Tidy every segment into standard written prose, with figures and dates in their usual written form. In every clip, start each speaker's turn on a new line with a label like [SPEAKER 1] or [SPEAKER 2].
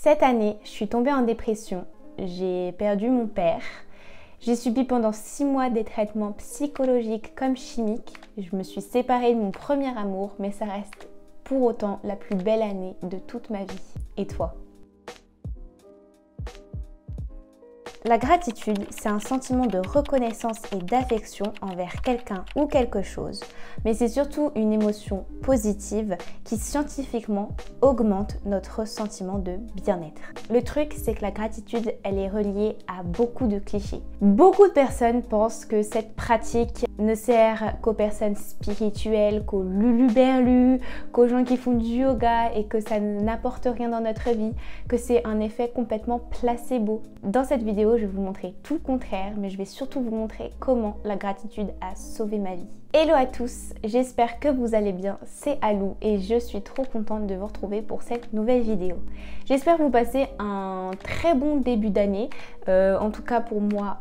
[SPEAKER 1] Cette année, je suis tombée en dépression. J'ai perdu mon père. J'ai subi pendant 6 mois des traitements psychologiques comme chimiques. Je me suis séparée de mon premier amour, mais ça reste pour autant la plus belle année de toute ma vie. Et toi ? La gratitude, c'est un sentiment de reconnaissance et d'affection envers quelqu'un ou quelque chose, mais c'est surtout une émotion positive qui scientifiquement augmente notre sentiment de bien-être. Le truc, c'est que la gratitude, elle est reliée à beaucoup de clichés. Beaucoup de personnes pensent que cette pratique ne sert qu'aux personnes spirituelles, qu'aux luluberlus, qu'aux gens qui font du yoga et que ça n'apporte rien dans notre vie, que c'est un effet complètement placebo. Dans cette vidéo, je vais vous montrer tout le contraire, mais je vais surtout vous montrer comment la gratitude a sauvé ma vie. Hello à tous, j'espère que vous allez bien, c'est Alou et je suis trop contente de vous retrouver pour cette nouvelle vidéo. J'espère que vous passez un très bon début d'année, en tout cas pour moi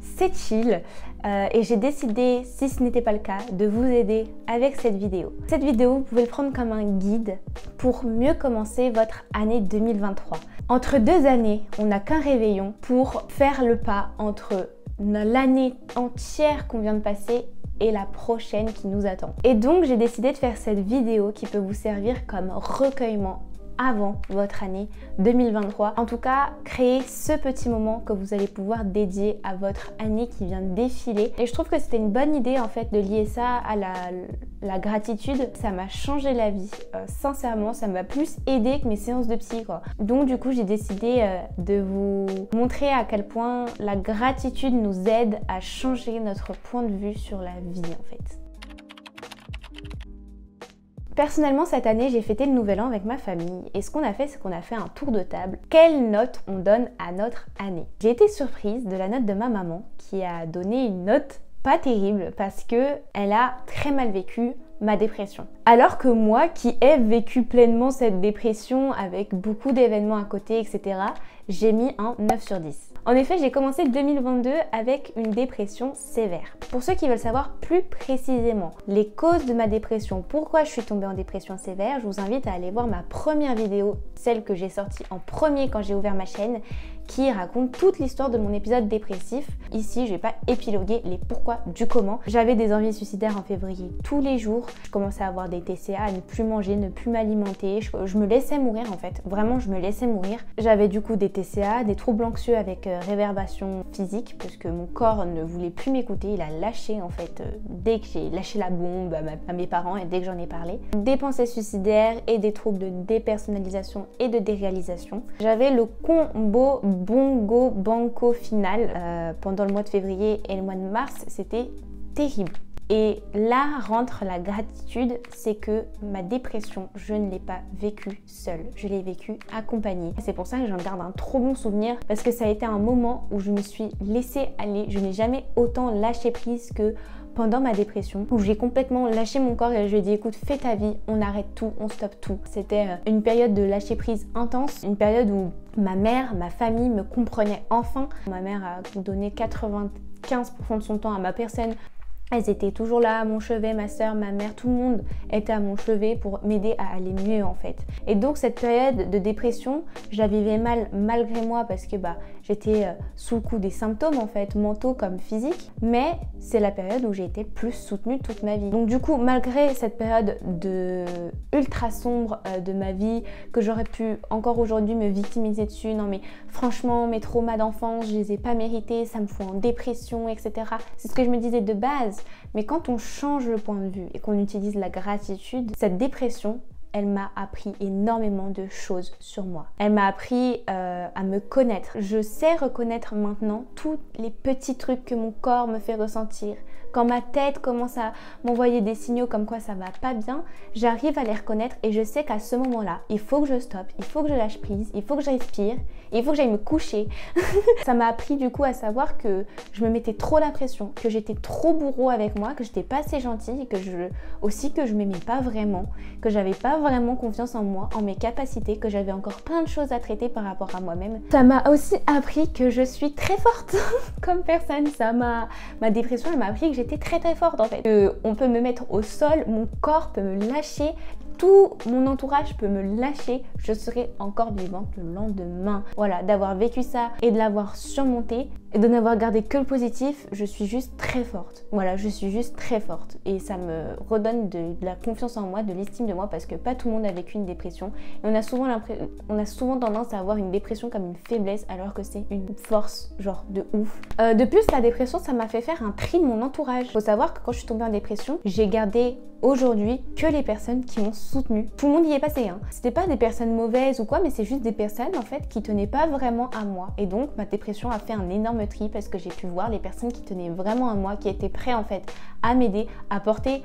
[SPEAKER 1] c'est chill et j'ai décidé, si ce n'était pas le cas, de vous aider avec cette vidéo. Cette vidéo, vous pouvez le prendre comme un guide pour mieux commencer votre année 2023. Entre 2 années, on n'a qu'un réveillon pour faire le pas entre l'année entière qu'on vient de passer et la prochaine qui nous attend. Et donc j'ai décidé de faire cette vidéo qui peut vous servir comme recueillement avant votre année 2023. En tout cas, créer ce petit moment que vous allez pouvoir dédier à votre année qui vient de défiler. Et je trouve que c'était une bonne idée en fait de lier ça à la gratitude. Ça m'a changé la vie. Sincèrement, ça m'a plus aidé que mes séances de psy quoi. Donc du coup, j'ai décidé de vous montrer à quel point la gratitude nous aide à changer notre point de vue sur la vie en fait. Personnellement, cette année, j'ai fêté le nouvel an avec ma famille et ce qu'on a fait, c'est qu'on a fait un tour de table. Quelle note on donne à notre année? J'ai été surprise de la note de ma maman qui a donné une note pas terrible parce que elle a très mal vécu ma dépression. Alors que moi, qui ai vécu pleinement cette dépression avec beaucoup d'événements à côté, etc., j'ai mis un 9 sur 10. En effet, j'ai commencé 2022 avec une dépression sévère. Pour ceux qui veulent savoir plus précisément les causes de ma dépression, pourquoi je suis tombée en dépression sévère, je vous invite à aller voir ma première vidéo, celle que j'ai sortie en premier quand j'ai ouvert ma chaîne, qui raconte toute l'histoire de mon épisode dépressif. Ici, je vais pas épiloguer les pourquoi du comment. J'avais des envies suicidaires en février tous les jours. Je commençais à avoir des TCA, à ne plus manger, ne plus m'alimenter. Je me laissais mourir en fait. Vraiment, je me laissais mourir. J'avais du coup des TCA, des troubles anxieux avec réverbération physique parce que mon corps ne voulait plus m'écouter. Il a lâché en fait dès que j'ai lâché la bombe à mes parents et dès que j'en ai parlé. Des pensées suicidaires et des troubles de dépersonnalisation et de déréalisation. J'avais le combo bongo banco final pendant le mois de février et le mois de mars, c'était terrible. Et là rentre la gratitude, c'est que ma dépression, je ne l'ai pas vécue seule, je l'ai vécue accompagnée. C'est pour ça que j'en garde un trop bon souvenir parce que ça a été un moment où je me suis laissée aller. Je n'ai jamais autant lâché prise que pendant ma dépression, où j'ai complètement lâché mon corps et je lui ai dit écoute, fais ta vie, on arrête tout, on stoppe tout. C'était une période de lâcher prise intense, une période où ma mère, ma famille me comprenait enfin. Ma mère a donné 95% de son temps à ma personne. Elles étaient toujours là à mon chevet, ma soeur, ma mère, tout le monde était à mon chevet pour m'aider à aller mieux en fait. Et donc cette période de dépression, je la vivais mal malgré moi parce que j'étais sous le coup des symptômes en fait, mentaux comme physiques. Mais c'est la période où j'ai été plus soutenue toute ma vie. Donc du coup, malgré cette période de ultra sombre de ma vie, que j'aurais pu encore aujourd'hui me victimiser dessus, non mais franchement mes traumas d'enfance, je les ai pas mérités, ça me fout en dépression, etc. C'est ce que je me disais de base. Mais quand on change le point de vue et qu'on utilise la gratitude, cette dépression, elle m'a appris énormément de choses sur moi. Elle m'a appris à me connaître. Je sais reconnaître maintenant tous les petits trucs que mon corps me fait ressentir. Quand ma tête commence à m'envoyer des signaux comme quoi ça va pas bien, j'arrive à les reconnaître et je sais qu'à ce moment-là, il faut que je stoppe, il faut que je lâche prise, il faut que je respire, il faut que j'aille me coucher. Ça m'a appris du coup à savoir que je me mettais trop la pression, que j'étais trop bourreau avec moi, que j'étais pas assez gentille, que je m'aimais pas vraiment, que j'avais pas vraiment confiance en moi, en mes capacités, que j'avais encore plein de choses à traiter par rapport à moi-même. Ça m'a aussi appris que je suis très forte comme personne. Ma dépression, elle m'a appris que j'étais très très forte en fait. On peut me mettre au sol, mon corps peut me lâcher, tout mon entourage peut me lâcher, je serai encore vivante le lendemain. Voilà, d'avoir vécu ça et de l'avoir surmonté et de n'avoir gardé que le positif, je suis juste très forte. Voilà, je suis juste très forte et ça me redonne de la confiance en moi, de l'estime de moi parce que pas tout le monde a vécu une dépression et on a souvent tendance à avoir une dépression comme une faiblesse alors que c'est une force, genre de ouf. De plus, la dépression, ça m'a fait faire un tri de mon entourage. Faut savoir que quand je suis tombée en dépression, j'ai gardé aujourd'hui que les personnes qui m'ont soutenue. Tout le monde y est passé, hein. C'était pas des personnes mauvaises ou quoi, mais c'est juste des personnes en fait qui tenaient pas vraiment à moi. Et donc ma dépression a fait un énorme tri parce que j'ai pu voir les personnes qui tenaient vraiment à moi, qui étaient prêts en fait à m'aider, à porter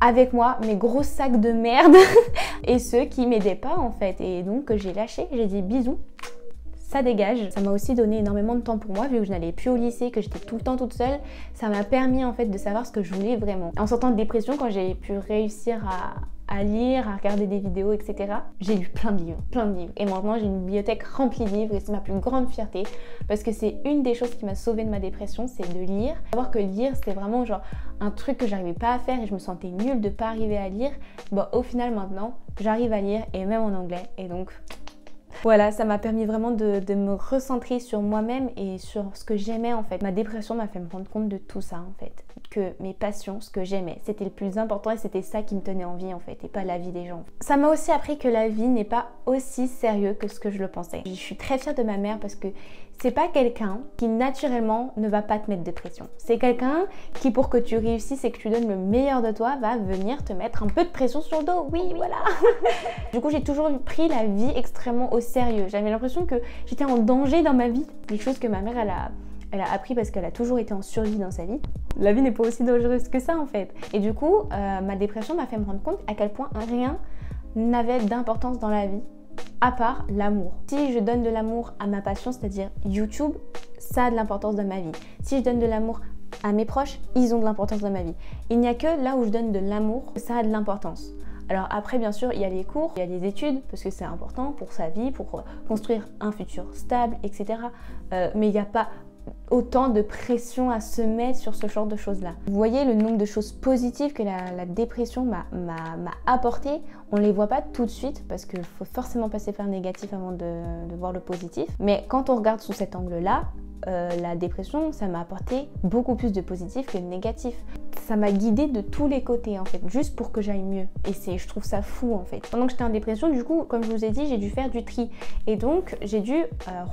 [SPEAKER 1] avec moi mes gros sacs de merde et ceux qui m'aidaient pas en fait. Et donc j'ai lâché, j'ai dit bisous. Ça dégage. Ça m'a aussi donné énormément de temps pour moi vu que je n'allais plus au lycée, que j'étais tout le temps toute seule. Ça m'a permis en fait de savoir ce que je voulais vraiment. En sortant de dépression, quand j'ai pu réussir à lire, à regarder des vidéos, etc. J'ai lu plein de livres, plein de livres. Et maintenant j'ai une bibliothèque remplie de livres et c'est ma plus grande fierté parce que c'est une des choses qui m'a sauvée de ma dépression, c'est de lire. Savoir que lire c'était vraiment genre un truc que j'arrivais pas à faire et je me sentais nulle de pas arriver à lire. Bon, au final maintenant j'arrive à lire et même en anglais et donc... Voilà, ça m'a permis vraiment de me recentrer sur moi-même et sur ce que j'aimais en fait. Ma dépression m'a fait me rendre compte de tout ça en fait. Que mes passions, ce que j'aimais, c'était le plus important et c'était ça qui me tenait en vie en fait et pas la vie des gens. Ça m'a aussi appris que la vie n'est pas aussi sérieux que ce que je le pensais. Je suis très fière de ma mère parce que c'est pas quelqu'un qui naturellement ne va pas te mettre de pression. C'est quelqu'un qui pour que tu réussisses et que tu donnes le meilleur de toi va venir te mettre un peu de pression sur le dos. Oui, voilà. Du coup, j'ai toujours pris la vie extrêmement au sérieux. J'avais l'impression que j'étais en danger dans ma vie. Des choses que ma mère, elle a appris parce qu'elle a toujours été en survie dans sa vie. La vie n'est pas aussi dangereuse que ça en fait. Et du coup, ma dépression m'a fait me rendre compte à quel point rien n'avait d'importance dans la vie à part l'amour. Si je donne de l'amour à ma passion, c'est-à-dire YouTube, ça a de l'importance dans ma vie. Si je donne de l'amour à mes proches, ils ont de l'importance dans ma vie. Il n'y a que là où je donne de l'amour, ça a de l'importance. Alors après, bien sûr, il y a les cours, il y a les études, parce que c'est important pour sa vie, pour construire un futur stable, etc. Mais il n'y a pas autant de pression à se mettre sur ce genre de choses-là. Vous voyez le nombre de choses positives que la dépression m'a apporté. On ne les voit pas tout de suite parce qu'il faut forcément passer par le négatif avant de voir le positif. Mais quand on regarde sous cet angle-là, la dépression, ça m'a apporté beaucoup plus de positif que de négatif. Ça m'a guidée de tous les côtés en fait, juste pour que j'aille mieux. Et je trouve ça fou en fait. Pendant que j'étais en dépression, du coup, comme je vous ai dit, j'ai dû faire du tri. Et donc, j'ai dû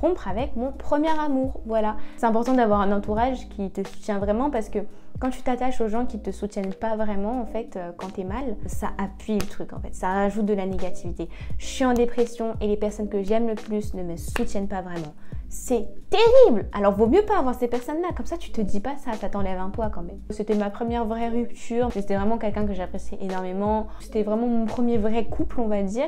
[SPEAKER 1] rompre avec mon premier amour. Voilà. C'est important d'avoir un entourage qui te soutient vraiment parce que quand tu t'attaches aux gens qui te soutiennent pas vraiment, en fait, quand t'es mal, ça appuie le truc en fait. Ça rajoute de la négativité. Je suis en dépression et les personnes que j'aime le plus ne me soutiennent pas vraiment. C'est terrible! Alors vaut mieux pas avoir ces personnes-là, comme ça tu te dis pas ça, ça t'enlève un poids quand même. C'était ma première vraie rupture, c'était vraiment quelqu'un que j'appréciais énormément, c'était vraiment mon premier vrai couple on va dire.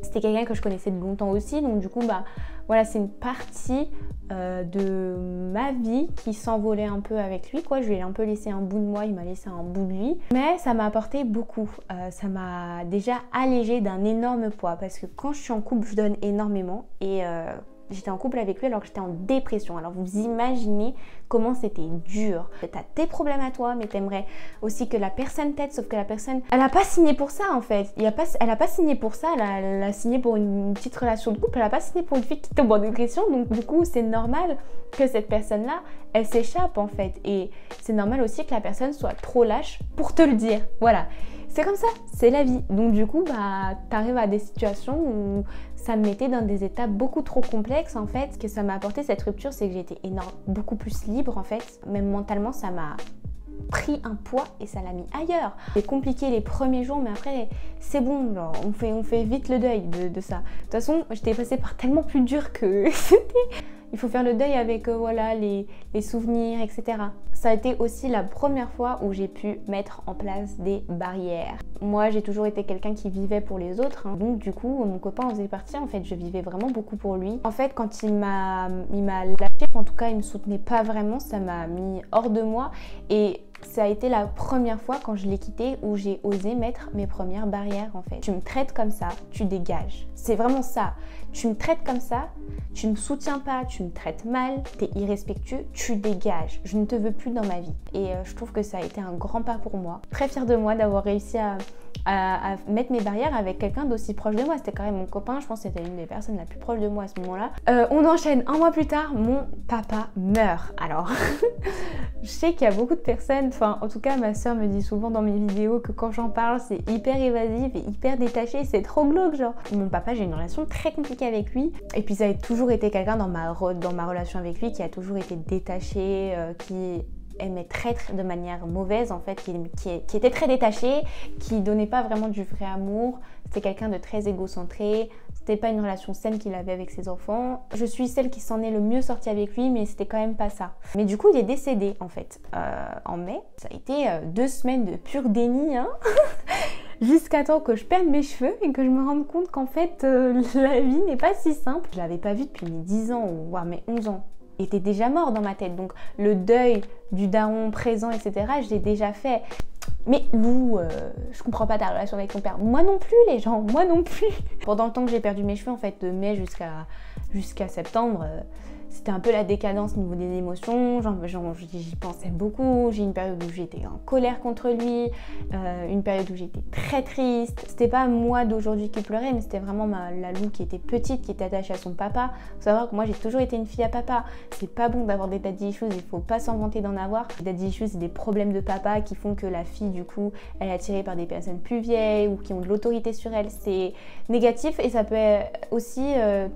[SPEAKER 1] C'était quelqu'un que je connaissais de longtemps aussi, donc du coup bah voilà, c'est une partie de ma vie qui s'envolait un peu avec lui quoi. Je lui ai un peu laissé un bout de moi, il m'a laissé un bout de lui, mais ça m'a apporté beaucoup. Ça m'a déjà allégé d'un énorme poids parce que quand je suis en couple je donne énormément et j'étais en couple avec lui alors que j'étais en dépression. Alors vous imaginez comment c'était dur. T'as tes problèmes à toi, mais t'aimerais aussi que la personne t'aide, sauf que la personne, elle a pas signé pour ça en fait. Elle a pas signé pour ça, elle a signé pour une petite relation de couple, elle a pas signé pour une fille qui tombe en dépression. Donc du coup, c'est normal que cette personne-là, elle s'échappe en fait. Et c'est normal aussi que la personne soit trop lâche pour te le dire. Voilà. C'est comme ça, c'est la vie. Donc du coup, bah, t'arrives à des situations où ça me mettait dans des étapes beaucoup trop complexes en fait. Ce que ça m'a apporté cette rupture, c'est que j'étais beaucoup plus libre en fait. Même mentalement, ça m'a pris un poids et ça l'a mis ailleurs. C'est compliqué les premiers jours, mais après, c'est bon. Genre, on fait vite le deuil de ça. De toute façon, j'étais passée par tellement plus dur que c'était... Il faut faire le deuil avec voilà, les souvenirs, etc. Ça a été aussi la première fois où j'ai pu mettre en place des barrières. Moi, j'ai toujours été quelqu'un qui vivait pour les autres. Hein. Donc du coup, mon copain en faisait partie. En fait, je vivais vraiment beaucoup pour lui. En fait, quand il m'a lâché, en tout cas, il me soutenait pas vraiment. Ça m'a mis hors de moi. Et ça a été la première fois quand je l'ai quitté où j'ai osé mettre mes premières barrières en fait. Tu me traites comme ça, tu dégages. C'est vraiment ça. Tu me traites comme ça, tu me soutiens pas, tu me traites mal, t'es irrespectueux, tu dégages. Je ne te veux plus dans ma vie. Et je trouve que ça a été un grand pas pour moi. Très fière de moi d'avoir réussi à mettre mes barrières avec quelqu'un d'aussi proche de moi. C'était quand même mon copain, je pense que c'était une des personnes la plus proche de moi à ce moment-là. On enchaîne, un mois plus tard, mon papa meurt. Alors, je sais qu'il y a beaucoup de personnes, enfin en tout cas ma soeur me dit souvent dans mes vidéos que quand j'en parle c'est hyper évasif et hyper détaché, c'est trop glauque genre. Mon papa, j'ai une relation très compliquée avec lui et puis ça a toujours été quelqu'un dans ma relation avec lui qui a toujours été détaché, qui aimait traître de manière mauvaise en fait, qui était très détaché, qui donnait pas vraiment du vrai amour. C'était quelqu'un de très égocentré. C'était pas une relation saine qu'il avait avec ses enfants. Je suis celle qui s'en est le mieux sortie avec lui, mais c'était quand même pas ça. Mais du coup, il est décédé en fait en mai. Ça a été 2 semaines de pur déni, hein. Jusqu'à temps que je perde mes cheveux et que je me rende compte qu'en fait, la vie n'est pas si simple. Je l'avais pas vu depuis mes 10 ans, voire mes 11 ans. Il était déjà mort dans ma tête. Donc le deuil du daron présent, etc., je l'ai déjà fait. Mais Lou, je comprends pas ta relation avec ton père. Moi non plus les gens, moi non plus. Pendant le temps que j'ai perdu mes cheveux, en fait, de mai jusqu'à septembre, c'était un peu la décadence au niveau des émotions. J'y pensais beaucoup. J'ai une période où j'étais en colère contre lui, une période où j'étais très triste. C'était pas moi d'aujourd'hui qui pleurait, mais c'était vraiment la Lou qui était petite, qui était attachée à son papa. Faut savoir que moi j'ai toujours été une fille à papa. C'est pas bon d'avoir des daddy issues, il faut pas s'en vanter d'en avoir. Les daddy issues, c'est des problèmes de papa qui font que la fille du coup elle est attirée par des personnes plus vieilles ou qui ont de l'autorité sur elle. C'est négatif et ça peut aussi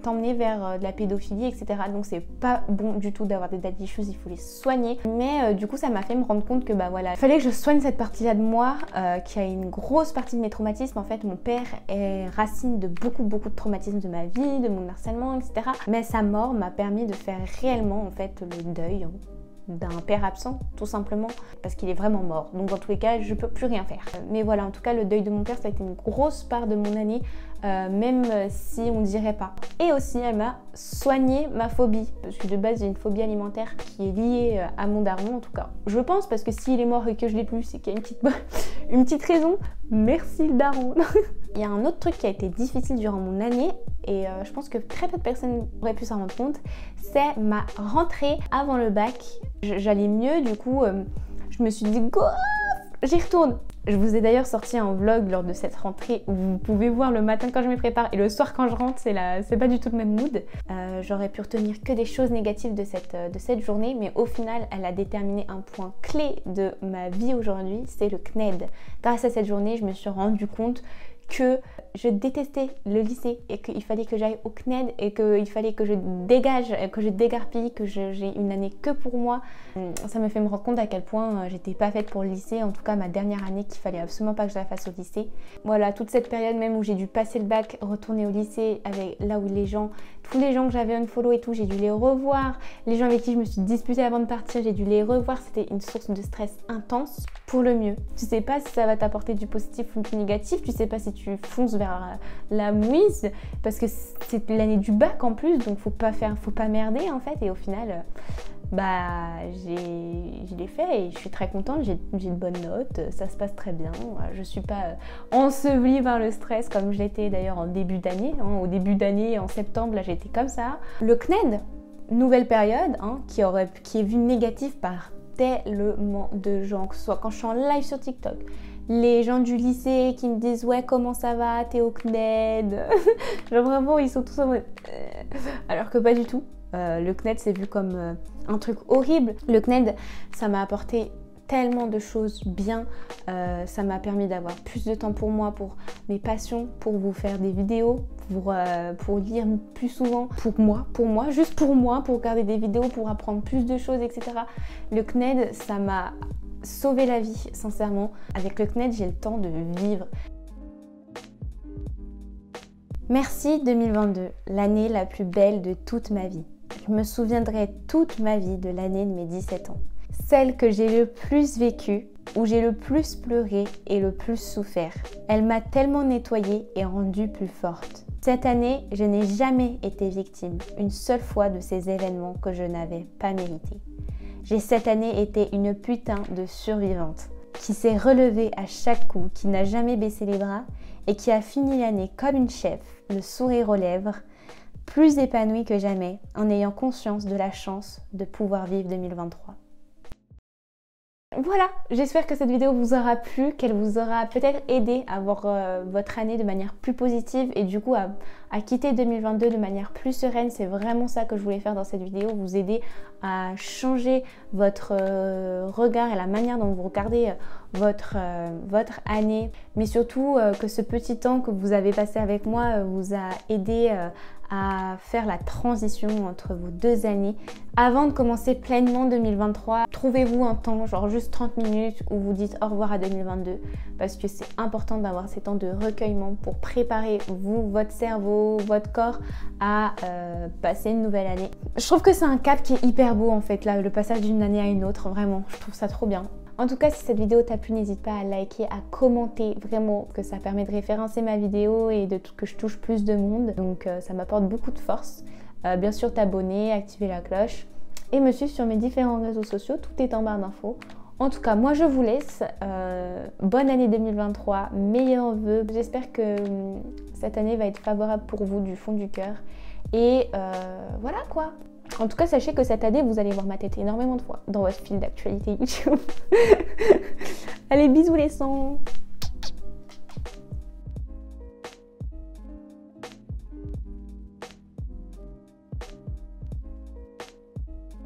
[SPEAKER 1] t'emmener vers de la pédophilie, etc. Donc c'est pas bon du tout d'avoir des daddy issues, il faut les soigner. Mais du coup ça m'a fait me rendre compte que bah voilà, il fallait que je soigne cette partie-là de moi qui a une grosse partie de mes traumatismes. En fait mon père est racine de beaucoup de traumatismes de ma vie, de mon harcèlement, etc. Mais sa mort m'a permis de faire réellement en fait le deuil d'un père absent, tout simplement, parce qu'il est vraiment mort. Donc dans tous les cas, je peux plus rien faire. Mais voilà, en tout cas, le deuil de mon père, ça a été une grosse part de mon année, même si on dirait pas. Et aussi, elle m'a soigné ma phobie, parce que de base, j'ai une phobie alimentaire qui est liée à mon daron, en tout cas. Je pense, parce que s'il est mort et que je l'ai plus, c'est qu'il y a une petite raison. Merci le daron. Il y a un autre truc qui a été difficile durant mon année, et je pense que très peu de personnes auraient pu s'en rendre compte, c'est ma rentrée avant le bac. J'allais mieux, du coup, je me suis dit, go, j'y retourne. Je vous ai d'ailleurs sorti un vlog lors de cette rentrée où vous pouvez voir le matin quand je me prépare et le soir quand je rentre, c'est pas du tout le même mood. J'aurais pu retenir que des choses négatives de cette journée, mais au final, elle a déterminé un point clé de ma vie aujourd'hui, c'est le CNED. Grâce à cette journée, je me suis rendu compte que je détestais le lycée et qu'il fallait que j'aille au CNED et qu'il fallait que je dégage, que je dégarpille, que j'ai une année que pour moi. Ça me fait me rendre compte à quel point j'étais pas faite pour le lycée, en tout cas ma dernière année, qu'il fallait absolument pas que je la fasse au lycée. Voilà, toute cette période même où j'ai dû passer le bac, retourner au lycée, avec là où tous les gens que j'avais unfollow et tout, j'ai dû les revoir. Les gens avec qui je me suis disputée avant de partir, j'ai dû les revoir. C'était une source de stress intense pour le mieux. Tu sais pas si ça va t'apporter du positif ou du négatif, tu sais pas si tu fonces vers la mouise, parce que c'est l'année du bac en plus, donc faut pas merder en fait. Et au final, je l'ai fait et je suis très contente, j'ai de bonnes notes, ça se passe très bien. Je suis pas ensevelie par le stress comme je l'étais d'ailleurs en début d'année. Au début d'année, en septembre, là j'étais comme ça. Le CNED, nouvelle période, qui est vue négative par tellement de gens, que ce soit quand je suis en live sur TikTok, les gens du lycée qui me disent ouais comment ça va, t'es au CNED. Genre vraiment ils sont tous en mode alors que pas du tout. Le CNED c'est vu comme un truc horrible. Le CNED ça m'a apporté tellement de choses bien, ça m'a permis d'avoir plus de temps pour moi, pour mes passions, pour vous faire des vidéos, pour lire plus souvent, pour moi, juste pour moi, pour regarder des vidéos, pour apprendre plus de choses, etc. Le CNED ça m'a sauvé la vie, sincèrement. Avec le CNED, j'ai le temps de vivre. Merci 2022, l'année la plus belle de toute ma vie. Je me souviendrai toute ma vie de l'année de mes 17 ans. Celle que j'ai le plus vécue, où j'ai le plus pleuré et le plus souffert. Elle m'a tellement nettoyée et rendue plus forte. Cette année, je n'ai jamais été victime, une seule fois, de ces événements que je n'avais pas mérités. J'ai cette année été une putain de survivante, qui s'est relevée à chaque coup, qui n'a jamais baissé les bras et qui a fini l'année comme une chef, le sourire aux lèvres, plus épanouie que jamais, en ayant conscience de la chance de pouvoir vivre 2023. voilà, j'espère que cette vidéo vous aura plu, qu'elle vous aura peut-être aidé à voir votre année de manière plus positive et du coup à quitter 2022 de manière plus sereine. C'est vraiment ça que je voulais faire dans cette vidéo, vous aider à changer votre regard et la manière dont vous regardez votre année, mais surtout que ce petit temps que vous avez passé avec moi vous a aidé à faire la transition entre vos 2 années. Avant de commencer pleinement 2023, trouvez-vous un temps, genre juste 30 minutes où vous dites au revoir à 2022 parce que c'est important d'avoir ces temps de recueillement pour préparer vous, votre cerveau, votre corps à passer une nouvelle année. Je trouve que c'est un cap qui est hyper beau en fait, là, le passage d'une année à une autre, vraiment, je trouve ça trop bien. En tout cas, si cette vidéo t'a plu, n'hésite pas à liker, à commenter, vraiment, que ça permet de référencer ma vidéo et que je touche plus de monde. Donc ça m'apporte beaucoup de force. Bien sûr, t'abonner, activer la cloche et me suivre sur mes différents réseaux sociaux, tout est en barre d'infos. En tout cas, moi je vous laisse. Bonne année 2023, meilleurs vœux. J'espère que cette année va être favorable pour vous du fond du cœur. Et voilà quoi. En tout cas, sachez que cette année, vous allez voir ma tête énormément de fois dans votre fil d'actualité YouTube. Allez, bisous les sons!